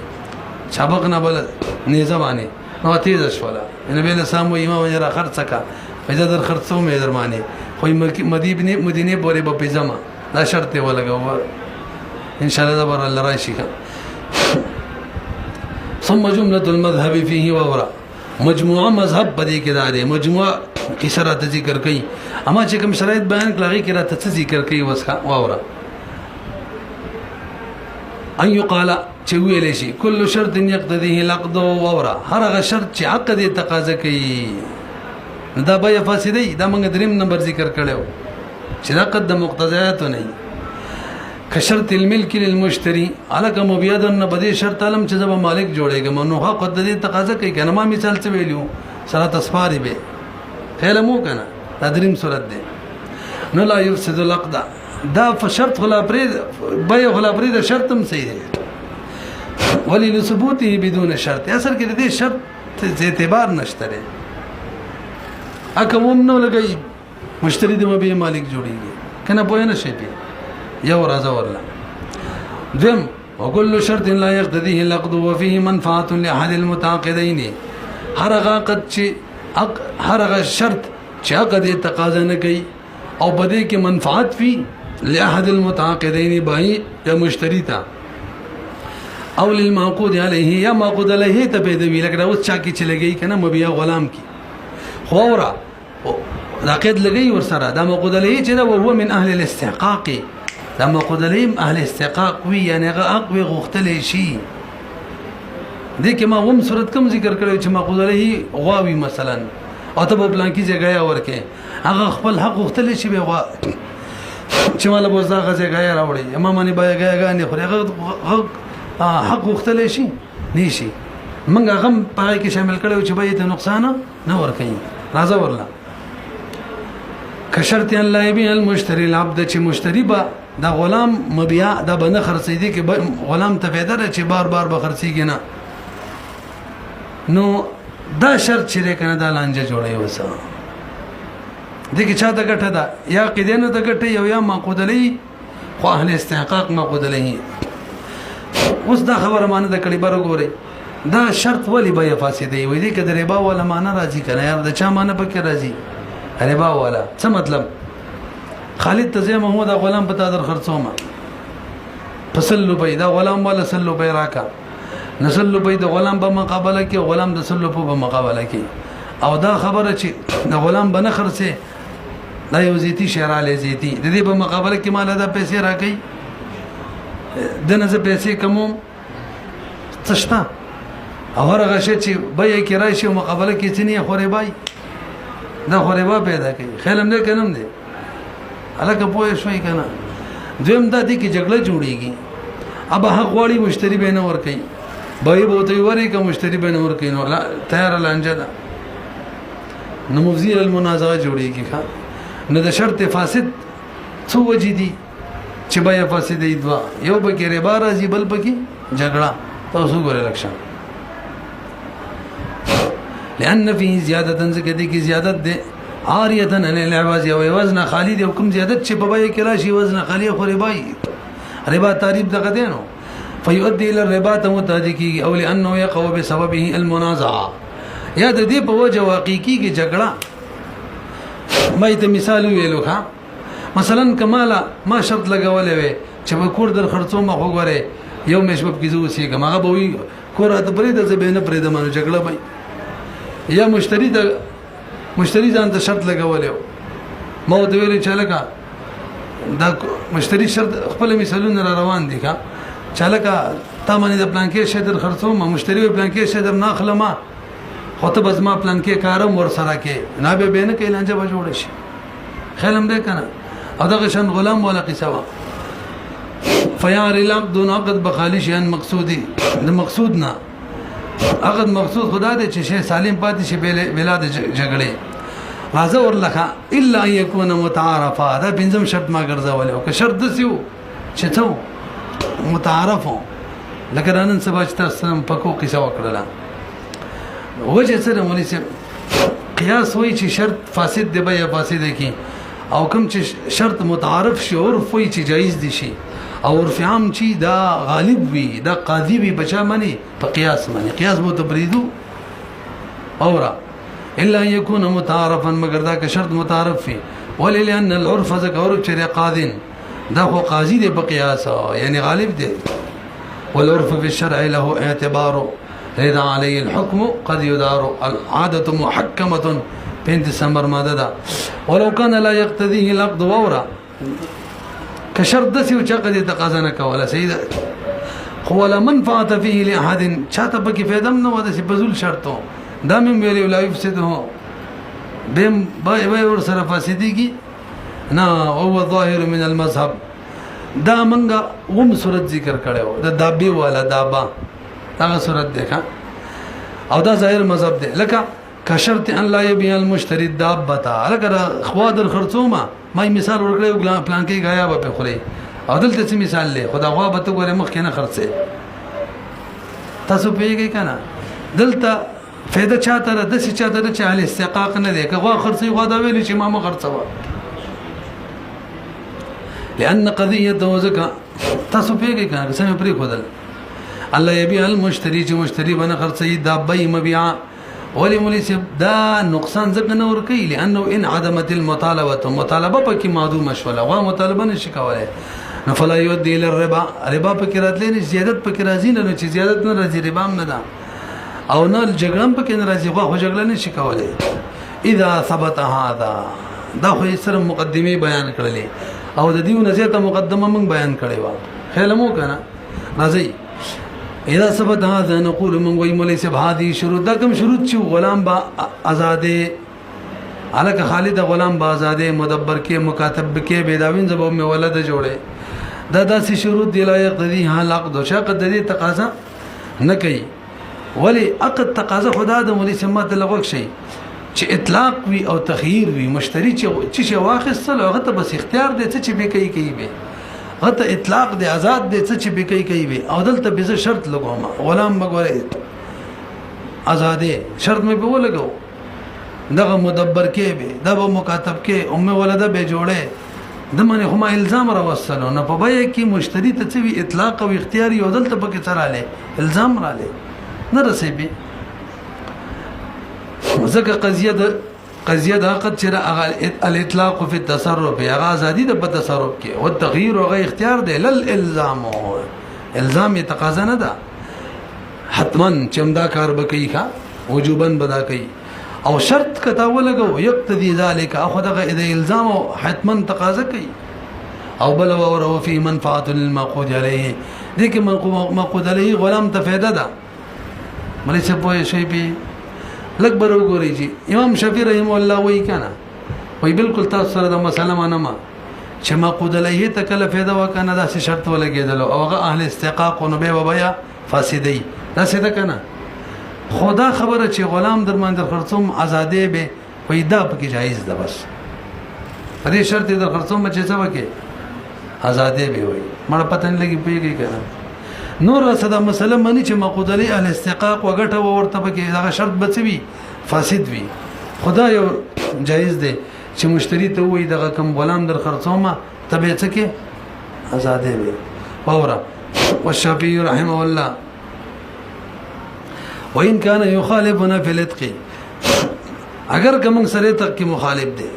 چابق نه بل نه زمانه نو تیز شولا نبی له سلام امام جرا خرڅ کا پیدا در خرڅو مې درمانه خو مدینه پورې په پیجامه دا شرط ولګو ان شاء الله دا بر الله راشي ثم جمله المذهب فيه وورا مجموعه مذهب بدی کې دا دی مجموعه کی شرط ذکر کړي اما چې کوم شرایط بیان کړي کې را ته ذکر کړي وسخه وورا ان يقال چې ویل شي كل شرط يقتضيه العقد وورا هر هغه شرط چې عقد تقاضا کوي دا به فاسدي دا موږ دریم نمبر ذکر کړو چې عقد د مقتضیات نه کشرط الملک للمشتری الک مبیدن بدی شرط علم چې زما مالک جوړېږي منوها قد دې تقاضا کوي کنه ما مثال څه ویلو سره تصفاری به خیال مو کنه تدریم صورت ده نو لا يفسد العقد دا شرط خلا پرې به خلا پرې شرطم صحیح ده ولی لثبوته بدون شرط اثر کې دې شرط اعتبار نشته ده اکه نو لګي مشتری دې مبي مالک جوړېږي کنه پوهه نشي په یو راځه ورلا دم وكل شرط لا يقتضيه العقد وفيه منفعه لاحد المتعاقدين هر عقد چې هر شرط چې عقد تقاضا نه کوي او بده کې منفعت وي لاحد المتعاقدين بای یا مشتری ته او للمعقود عليه یا معقود عليه ته به دی لکه اوس چا کې چلېږي کنه مبيع غلام کې خورا عقد لګي ور سره دا معقود عليه چې دا هو من اهل الاستحقاق دا معقود عليه اهل استحقاق وی یعنی اقوی غختل شي دې کې ما هم صورت کم ذکر کړو چې معقود عليه غواوي مثلا او ته په پلان کې ځای ورکه هغه خپل حق غختل شي به وا چې مال بوز دا غځه غیا راوړي امام باندې بیا غیا نه خوري هغه حق غختل شي نشي منګه غم پای کې شامل کړو چې به ته نقصان نه ور کوي راځه ورلا کشرط الله يبيع المشتري العبد چې مشتری با دا غلام مبيع دا بنه خرڅېدي کې غلام ته فایده چې بار بار به خرڅيږي نه نو دا شرط چې کنه دا لانجه جوړي وسه دغه چا ته ګټه ده یا قیدنه ته ګټه یو یا معقود علی خو اهل استحقاق معقود علی اوس دا خبره مانه د کړي بر ګوري دا شرط ولی به فاسدي وي دي کده ربا ولا معنی راځي کنه یار د چا معنی پکې راځي ربا ولا څه مطلب خالد تزه محمود غلام پتا در خرڅوما فصلوا بيد غلام ولا صلوا بيراکا نسلوا بيد غلام په مقابله کې غلام د سلو په مقابله کې او دا خبره چې د غلام بنه خرڅه دا یو زیتی شعر علی زیتی د دې په مقابله کې مال دا پیسې راکې دنه زه پیسې کوم تشتا او هغه شی چې به کې راشي مقابله کې څنګه خوري بای دا خوري با پیدا کوي خیالم نه کنم دي الکه پوه شوي کنه دویم دا دي کې جګړه جوړيږي اب حق والی مشتری به نه ور کوي بای بوته وری که مشتری به نه ور کوي نو تیار لانجه ده نو مفزیر المنازعه جوړيږي ښا نو د شرط فاسد څو وجې دي چې بای فاسد دی دوا یو به کې ربا راځي بل پکې جګړه تاسو ګورئ لکشن لأن فيه زیادتن ذکر دی کی زیادت دی عاریتن عن العوض او وزن خالی دی حکم زیادت چې په بای کې راشي وزن خالی خو ربای ربا تعریف دغه دی نو فيؤدي الى الربا تمتدکی او لانه يقع بسببه المنازعه یا د دې په وجه واقعي کې جګړه مې ته مثال ویلو ښا مثلا کماله ما شرط لګولې وې چې په کور در خرڅو ما وګوره یو مشبب کې زو سي کوم هغه به وي کور ته پرې د زبینه پرې د مانو جګړه وي یا مشتری ځان ته شرط لګولې ما ته ویل چې لکه دا مشتری شرط خپل مثالونه را روان دي ښا چالکا تا باندې د پلان کې شدر خرڅو ما مشتری پلان کې شدر نه خلما خطب از ما پلان کې کارم ور سره کې نه به بینه کې لانجه به جوړ شي خلم دې کنه او دغه شان غلام ولا قصوا فیار العبد عقد بخالش ان مقصودی د مقصود نه عقد مقصود خدا دې چې شی سالم پاتې شي بلاد جګړې غازه ورلخه الا ان يكون متعارفا دا بنظم شرط ما ګرځول او که شرط دسیو چې څو متعارفو لکه نن سبا چې تاسو پکو قصه وکړه وجه سره مولوی صاحب قیاس وای چې شرط فاسد دی یا فاسد کی او کوم چې شرط متعارف شي او وای چې جایز دي شي او عرف عام چې دا غالب وي دا قاضي وي بچا منی په قیاس منی قیاس مو تبریدو اورا الا يكون متعارفا مگر دا که شرط متعارف وي وللان العرف ذکر چې قاضٍ دا خو قاضي دی په قیاس یعنی غالب دی والعرف في الشرع له اعتبار اذا عليه الحكم قد يدار العاده محكمه 5 دسمبر ماده ده ولو كان لا يقتضيه العقد وورا كشرط دسي وچقد تقاضا نه کوله سيد هو لا منفعه فيه لاحد چاته بکی فائدہ نه ودا سي بذل شرطو دا مې ویلو لا يفسده بهم باي ور سره فاسديږي نه او ظاهر من المذهب دا منګه وم صورت ذکر کړو دا دابي والا دابا دا صورت ده او دا ظاهر مذهب ده لکه کشرط ان لا يبيع المشتري الدابه لکه خواد الخرصومه ما مثال ورکړو پلان کې غیا په خوري او دلته څه مثال لې خدا غوا به ته ګوره مخ کې نه خرڅه تاسو پیږئ کنه دلته فایده چاته ده د څه چاته ده چې ال استحقاق نه دی که غوا خرڅي غوا دا ویل چې ما خرڅوا لأن قضية وزكا تاسو پیږي کنه سمې پرې خدل الله يبيع المشتري چې مشتري بنه خرڅي دابي مبيع ولي مولي دا نقصان ځکه نه ور کوي لانه ان عدمت المطالبه مطالبه پکې معدوم شوله وا مطالبه نشي کولای نو فلا يؤدي الى الربا ربا پکې راتلې نه زیادت پکې راځي نه چې زیادت نه راځي ربا هم نه ده او نه جګړم پکې نه راځي خو جګړه نشي کولای اذا ثبت هذا دا خو سره مقدمه بیان کړلې او د دې نزیته مقدمه من بیان کړې و خیال مو کنه راځي اذا ثبت هذا نقول من وي مولى سب هذه شروط دا کوم شروط چې غلام با آزادې الک خالد غلام با آزادې مدبر کې مکاتب کې بيداوین زبو میں ولد جوړه دا داسې شروط دی لا يقضي حال عقد شاق د دې تقاضا نه کوي ولی عقد تقاضا خدا د مولى سمات لغوک شي چې اطلاق وي او تخییر وي مشتری چې واخصل هغه ته بس اختیار دی چې به کوي به غته اطلاق دی آزاد دی چې به کوي او دلته به شرط لګوم غلام مګوره آزادې شرط مې به ولګو دغه مدبر کې به دغه مکاتب کې ام ولده به جوړه د منه هم الزام را وصلو نه په بای کې مشتری ته څه اطلاق او اختیار یو دلته پکې تراله الزام را لې نه رسېبي ځکه قضیه د عقد چې الاطلاق فی التصرف هغه ازادي د تصرف کې او تغییر او اختیار دی لل الزام تقاضا نه ده حتما چمدا کار بکې ښا وجوبا بدا کوي او شرط کتا ولګو یقتضي ذلك اخذ اذا الزام حتما تقاضا کوي او بل او فی منفعه للمعقود علیه دې کې معقود علیه غلام ته فائدہ ده مله څه پوهې شي به لګ برو ګوري چې امام شافعي رحم الله وایي کنه وای بالکل تاسو سره د مسله ما چې معقود علیه ته کله فائدہ وکنه دا شرط ولګیدل او هغه اهل استحقاق نو به وبیا فاسدی دا څه ده کنه خدا خبره چې غلام درماندر خرڅوم آزادې به وای دا پکې جایز ده بس دې شرط در خرڅوم چې څه وکي آزادې به وای مړه پته نه لګي پیږي کنه نور صدا مسله منی چې مقود علی الاستحقاق وګټه ورته پکې دا شرط بچوي فاسد وي خدای یو جایز دی چې مشتری ته وایي دغه کم غلام در خرڅومه تبه څه کې آزادې وي باور والشافعي رحمه الله وان كان يخالفنا في الاتق اگر کوم سره تک کې مخالف دی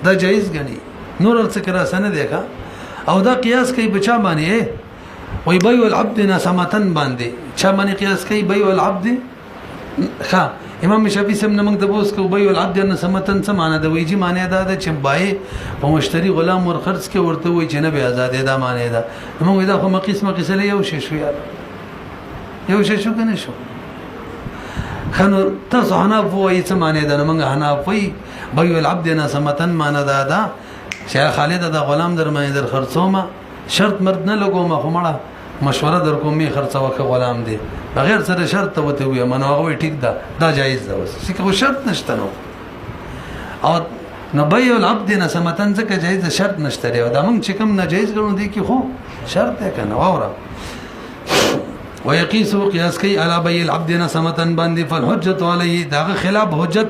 دا جایز غني نور څه کرا سن دیکھا او دا قیاس کوي بچا باندې وي بيع العبد نسمتن باندې چا باندې قیاس کوي بيع العبد ها امام شافعي سم نه موږ د بوس کو بيع العبد نسمتن څه معنی دا ویجی معنی دا چې بای په مشتری غلام ور خرڅ کې ورته وي چې نه به آزاد ده معنی دا موږ دا خو مقیس له یو شی شو یار یو شی شو کنه شو خنو تاسو حناف وایي څه معنی دا موږ حناف وایي بيع العبد نسمتن معنی دا چې خالد دا غلام در مې در خرڅومه شرط مرد نه لګوم خو مړه مشوره در کومي خرڅوکه غلام دی بغیر سره شرط ته وي منو ټیک ده دا جایز ده بس چې شرط نشته نو او نبيع العبد نسمتن ځکه جایز شرط نشته دی دا موږ چې کوم ناجایز ګڼو دي کې خو شرط ده کنه واوره ويقيس قياس كي على بيع العبد نسمتن باندې فالحجه عليه دا خلاف حجت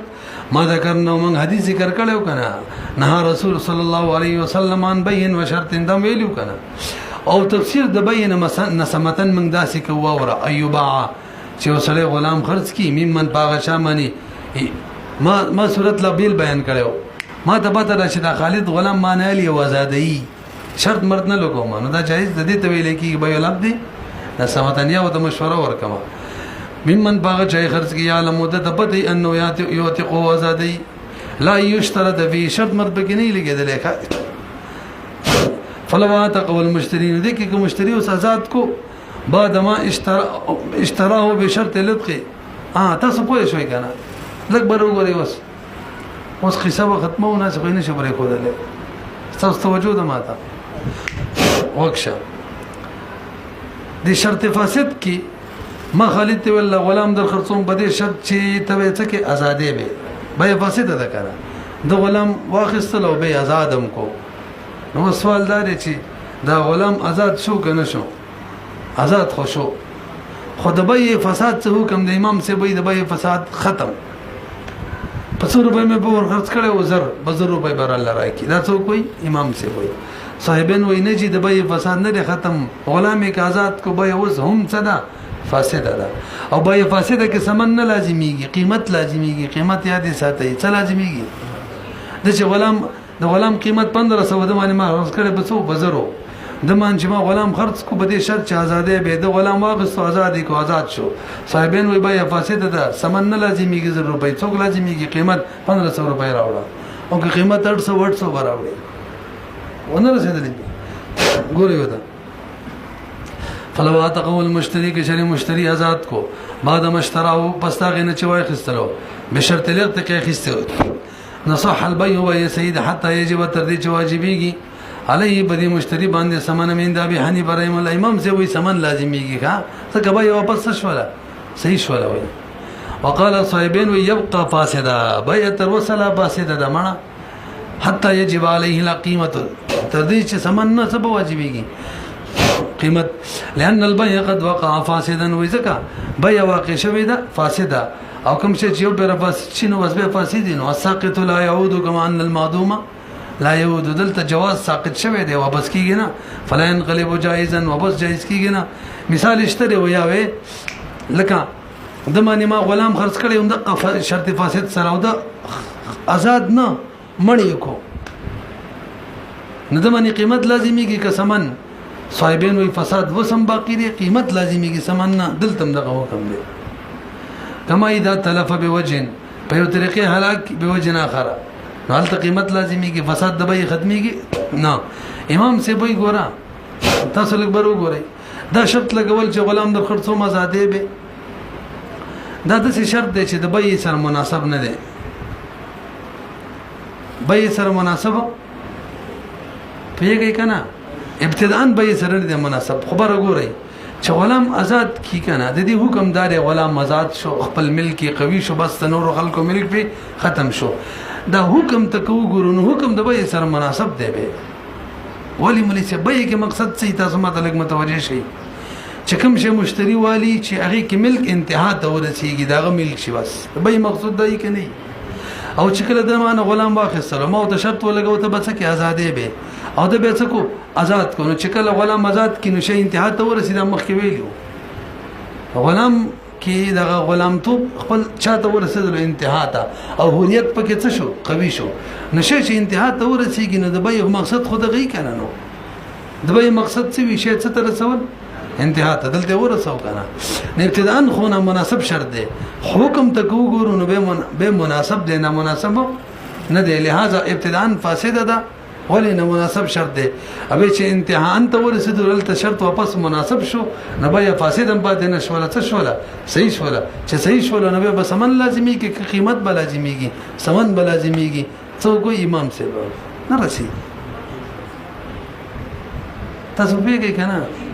ما ذكرنا من حدیث ذکر کړو کنه نه رسول صلی الله علیه وسلم ان بین و شرط دم ویلو کنه او تفسیر د بین نسمتن من داسې کو اور ایوبا چې وسله غلام خرج کی ممن باغ شامنی ما صورت لا بیل بیان کړو ما ته پته را چې دا خالد غلام معنی علی او آزادی شرط مرد نه لګو ما نو دا جایز د دې ته ویل کی بيع العبد نسمتن یا د مشوره ورکما ممن باغ چای خرج کی عالم مدت پتی انه یعتق آزادی لا یشترط فی شرط مرد بکنی لګیدل ښه فلوات قول المشترين دي کې مشتری اوس آزاد کو بعد ما اشتراه بشرط لدق تاسو پوه شوي کنه لګ برو غوري اوس قصه ختمه و نه څه نه شبرې کولای تاسو توجه ده ماته وکشه دي شرط فاسد کی ما خالد ولا غلام در خرڅوم بده شرط چې تبه څه کې آزادې به بیا فاسد ده کنه د غلام واخستل او به آزادم کو نو سوال دا دی چې دا غلام آزاد شو کنه شو آزاد خو شو خود به فساد څه حکم د امام سے به د فساد ختم 500 روپے میں په خرڅ کړي او زر بزر روپے بر الله راکی دا څوک وي امام سے وي صاحبین وي نه چې د به فساد نه ختم غلام یک آزاد کو به اوس هم صدا فاسد ده او به فاسد کې سمن نه لازميږي قیمت لازميږي قیمت یاد ساتي څه لازميږي د چې د غلام قیمت 1500 د باندې ما خرڅ کړي په 100 بزرو د مان چې ما غلام خرڅ کو بده شرط چې آزادې به د غلام واغستو آزادې کو آزاد شو صاحبین وي به فاسد ده سمن نه لازميږي 0 روپے څوک لازميږي قیمت 1500 روپے راوړه او که قیمت 800 راوړي ونه رسیدلې ګوري وته فلوات قول المشتري کې شری مشتری آزاد کو بعد مشتراو پس تا غنه چې وای خستلو بشرط لغت کې خستو نصح البيع و يا سيد حتى يجب تردي چې واجبيږي عليه بدي مشتري باندې سمن من دا به حنيف رحم الله امام سے وي سمن لازميږي ها څه کبا یو واپس شولا صحیح شولا وي وقال صاحبين ويبقى فاسدا بيع تر وصله فاسدا ده معنا حتى يجب عليه لا قيمه تردي چې سمن نه څه واجبيږي قیمت لأن البيع قد وقع فاسدا وذكا بيع واقع شوی ده فاسدا او کوم چې یو بیر فاسد شنو وسبه فاسد نو ساقط لا يعود كما ان المعدوم لا يعود دلته جواز ساقط شوی دی واپس کیږي نه فلا ينقلب جائزا واپس جائز کیږي نه مثال اشتري ویا وې لکه د معنی ما غلام خرڅ کړي هم د شرط فاسد سره او د آزاد نه مړی کو نه د معنی قیمت لازميږي که سمن صاحبین وی فساد وسم باقی دی قیمت لازميږي سمن نه دلتم دغه حکم دی کما اذا تلف بوجه په یو طریقې هلاک بوجه اخر نو هلته قیمت لازميږي فساد د به ختميږي نه امام سے وی ګورا تاسو لږ برو ګورئ دا شرط لګول چې غلام د خرڅو مزاده به دا د شرط دی چې د به سره مناسب نه دی به سره مناسب پیږي کنه ابتداء به سره د مناسب خبر ګورئ چې غلام آزاد کی کنه د دې حکم دار غلام آزاد شو خپل ملک قوي شو بس نور خلکو ملک به ختم شو دا حکم تکو ګورو نو حکم د به سره مناسب دی به ولی ملي چې به کې مقصد سي تاسو ماته لګ متوجه شي چې کوم شی مشتری والی چې هغه کې ملک انتها ته ورسیږي داغه ملک شي بس به مقصود دی کني او چې کله د مانه غلام واخیستلو ما ته شرط ولګو ته بس کې آزادې به او د به څه کو آزاد کو نو چې کله غلام آزاد کینو شي انتها ته ورسیدا مخکې ویلو غلام کې دغه غلام تو خپل چاته ورسېدل انتها ته او هویت پکې څه شو قوي شو نشه چې انتها ته ورسیږي نو د به مقصد خود غي کنه نو د به مقصد څه وی شي څه تر رسول انتها ته دلته ورسو کنه نه ابتداء خو نه مناسب شرط دی حکم ته وګورو نو به مناسب دی نه مناسب نه دی لہذا ابتداء فاسد ده ولی نه مناسب شرط دی ابه چې انتها ته ورسېدل دلته شرط واپس مناسب شو نه به فاسد هم پاتې نشول څه شول صحیح شول چې صحیح شول نو به سمن لازمي کې قیمت به لازميږي سمن به لازميږي څوک امام سے نه رسی تاسو پیږئ کنه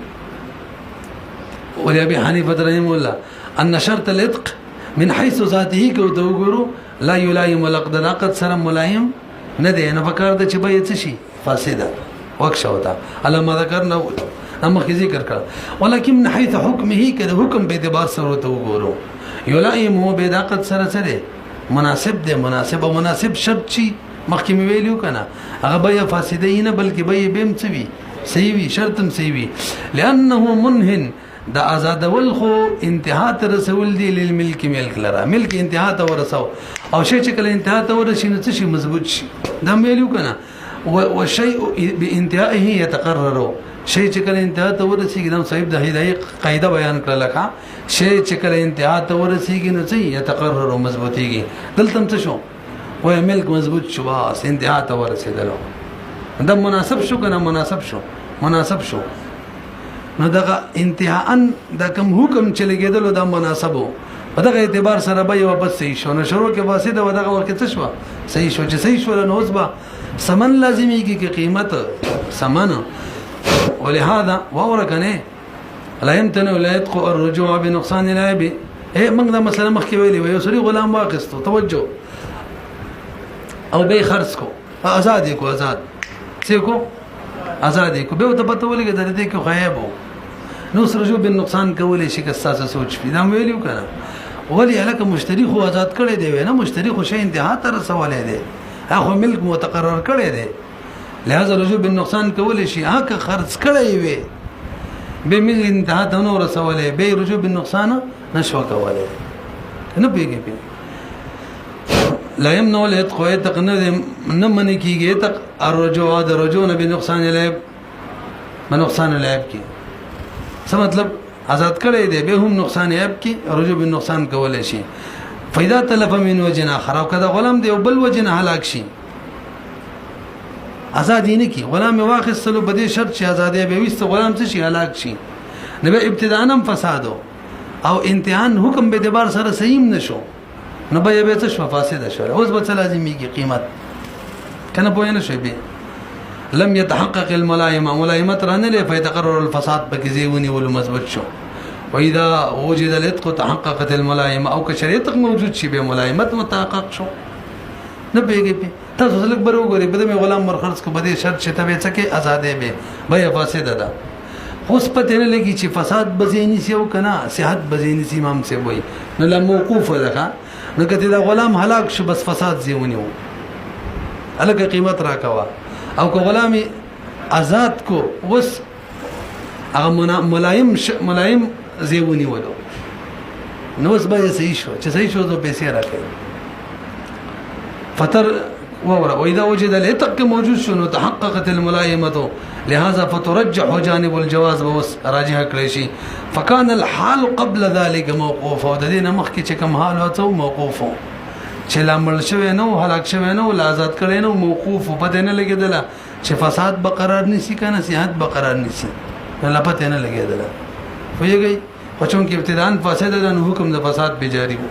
ولي ابي حنيفه رحمه الله ان شرط الاتق من حيث ذاته کو دوغورو لا يلائم العقد عقد سره ملائم نه دی نه فکر د چې به څه شي فاسده وکښه وتا علما ذکرنا اما ذکر کړ ولکن من حيث حكمه کده حکم به اعتبار سره دوغورو يلائم هو به عقد سره مناسب دی مناسب او مناسب شرط چی مخکې ویلو کنه هغه به فاسده نه بلکې به بهم څه وي صحیح وي شرطم صحیح وي لانه منهن دا آزاد ول خو انتها ته رسول دی للملک ملک لرا ملک انتها ته ورسو او شی چې کله انتها ته ورشي نو څه شي مضبوط شي دا ویلو کنه والشيء بانتهائه يتقرر شی چې کله انتها ته ورسیږي دا صاحب د هدايه قاعده بیان کړل لکه شی چې کله انتها ته ورسیږي نو څه يتقرر مضبوطيږي دلته څه شو وای ملک مضبوط شو بس انتها ته ورسېدل دا مناسب شو کنه مناسب شو نو دغه انتهاءن د کوم حکم چې لګیدل دا مناسبو په دغه اعتبار سره به واپس صحیح شو نو شروع کې واسطه و دغه وخت څه شو صحیح شو چې صحیح شو نو اوس به سمن لازمي کې قیمت سمن ولهذا وورکنه لا يمتنع ولا يتق الرجوع بنقصان العيب اے موږ دا مثلا مخکې ویلي و یو سړي غلام واخستو توجه او به خرڅ کو آزاد کو آزاد څه کو آزاد کو به ته پته ولګي درته کې خیابو نو سرجو بن نقصان کولې شي که تاسو سوچ پیدا ویلو کنه ولی الک مشتری خو آزاد کړي دی نه مشتری خو شي انتها تر سوالې دی هغه ملک متقرر کړي دی لہذا رجوع بن نقصان کولې شي هغه خرڅ کړي وي به مل انتها ته نو رسولې به رجوع بن نقصان نشو کولې نه پیږي لا يمنع الاتق ويتق نه من کیږي تق الرجوع د رجوع بنقصان العيب بنقصان العيب کی څه مطلب آزاد کړي دی به هم نقصان عیب کی رجوع بالنقصان کولای شي فایده تلف من وجنا خراب کده غلام دی او بل وجنا هلاک شي آزاد نه کی غلام واخصلو بده شرط چې آزادې به وست غلام څه شي هلاک شي نه به ابتداء فساد او امتحان حکم به اعتبار سره صحیح نشو نو به څه شو فاسد شو اوس به لازمي قیمت کنه پوه نه شي به لم يتحقق الملائمه ملائمت رانه له فيتقرر الفساد بكزيوني والمثبت شو واذا وجد الاتق تحققت الملائمه او كشريط موجود شي به ملائمت متحقق شو نه بيږي تاسو لږ برو غوري بده مې غلام مرخص کو بده شرط چې تبه څه کې آزادې به فاسد ده اوس پته نه لګي چې فساد بزینی سي او کنه صحت بزینی سي امام سي وای نو لا موقوف ده نو کته دا غلام هلاک شو بس فساد زیونی وو الګ قیمت راکوا او کو غلامی آزاد کو وس هغه ملایم زیونی ولو نو وس به صحیح شو چې صحیح شو زو پیسې راکې فتر وورا واذا وجد الاتق موجود شو نو تحققت الملائمه لهذا فترجح جانب الجواز بوس راجح کړی شي فكان الحال قبل ذلك موقوف او د دې نمخ کې چې کوم حال وته موقوف چې لامل شوی نو هلاک شوی نو آزاد کړي نو موقوف پته نه لګیدل چې فساد برقرار نشي کنه صحت برقرار نشي نه پته نه لګیدل ویږي خو چون کې ابتداء فساد د حکم د فساد به جاری وو